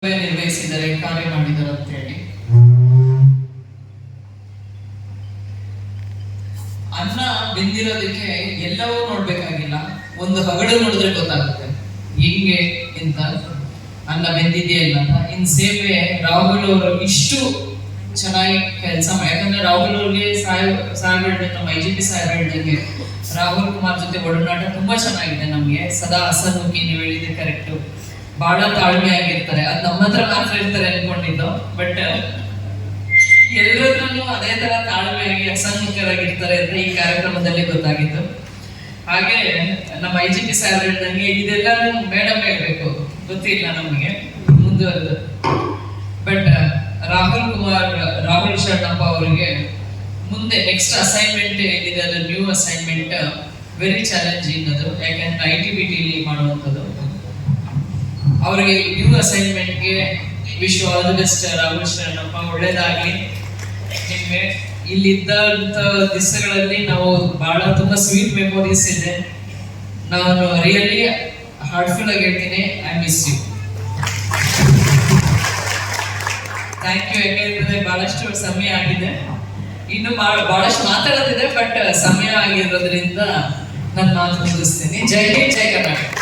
ನಿರ್ವಹಿಸಿದರೆ ಕಾರ್ಯ ಮಾಡಿದರು ಅಂತ ಹೇಳಿ. ಅನ್ನ ಬೆಂದಿರೋದಕ್ಕೆ ಎಲ್ಲವೂ ನೋಡ್ಬೇಕಾಗಿಲ್ಲ, ಒಂದು ಹಗಡು ನೋಡಿದ್ರೆ ಗೊತ್ತಾಗುತ್ತೆ ಹಿಂಗೆ ಅಂತ ಅನ್ನ ಬೆಂದಿದೆಯಾ ಇಲ್ಲ ಅಂತ. ಇನ್ ಸೇವೆ ರಾಹುಲ್ ಅವರು ಇಷ್ಟು ಚೆನ್ನಾಗಿ ಕೆಲಸ ಮಾಡಿ, ಯಾಕಂದ್ರೆ ರಾಹುಲ್ ಅವ್ರಿಗೆ ಸಾಹೇಬ್ ನಮ್ಮ IGP ಸಾಹೇಬ್ ಹೇಳ್ದಂಗೆ ರಾಹುಲ್ ಕುಮಾರ್ ಜೊತೆ ಒಡನಾಟ ತುಂಬಾ ಚೆನ್ನಾಗಿದೆ ನಮ್ಗೆ. ಸದಾ ಹಸನ್ಮುಖಿ, ನೀವು ಹೇಳಿದ್ರೆ ಕರೆಕ್ಟ್, ಬಹಳ ತಾಳ್ಮೆ ಆಗಿರ್ತಾರೆ. ಅದ್ ನಮ್ಮ ಹತ್ರ ಮಾತ್ರ ಇರ್ತಾರೆ ಅನ್ಕೊಂಡಿದ್ದು, ಬಟ್ ಎಲ್ಲರತ್ರೂ ಅದೇ ತರ ತಾಳ್ಮೆಯಾಗಿ ಹಸನ್ಮುಖರಾಗಿರ್ತಾರೆ ಅಂತ ಈ ಕಾರ್ಯಕ್ರಮದಲ್ಲಿ ಗೊತ್ತಾಗಿತ್ತು. ಹಾಗೆ ನಮ್ಮ IGP ಸಾಹೇಬ್ ಹೇಳ್ದಂಗೆ ಇದೆಲ್ಲ ಮೇಡಮ್ ಹೇಳ್ಬೇಕು, ಗೊತ್ತಿಲ್ಲ ನಮಗೆ ಮುಂದುವರೆದು. ಬಟ್ ರಾಹುಲ್ ಶರಣಪ್ಪ ಅವರಿಗೆ ಮುಂದೆ ನೆಕ್ಸ್ಟ್ ಅಸೈನ್ಮೆಂಟ್ ಏನಿದೆ ಅದು ನ್ಯೂ ಅಸೈನ್ಮೆಂಟ್, ವೆರಿ ಚಾಲೆಂಜಿಂಗ್ ಅದು, ಯಾಕಂದ್ರೆ ITBT ಮಾಡುವಂಥದ್ದು. ಅವರಿಗೆ ನ್ಯೂ ಅಸೈನ್ಮೆಂಟ್ಗೆ wish all the best Rahul Sharanappa, ಒಳ್ಳೇದಾಗ್ಲಿ ನಿಮ್ಗೆ. ಇಲ್ಲಿದ್ದಂತ ದಿವಸಗಳಲ್ಲಿ ನಾವು ಬಹಳ ತುಂಬಾ ಸ್ವೀಟ್ ಮೆಮೊರೀಸ್ ಇದೆ. ನಾನು ರಿಯಲಿ ಹಾರ್ಟ್ಫುಲ್ ಆಗಿ ಹೇಳ್ತೀನಿ, I miss you. Thank you. ಯಾಕೆಂದ್ರೆ ಬಹಳಷ್ಟು ಸಮಯ ಆಗಿದೆ, ಇನ್ನು ಬಹಳಷ್ಟು ಮಾತಾಡೋದಿದೆ, ಬಟ್ ಸಮಯ ಆಗಿರೋದ್ರಿಂದ ನಾನು ಮಾತು ಮುಗಿಸ್ತೀನಿ. ಜೈ ಹಿಂದ್, ಜೈ ಕರ್ನಾಟಕ.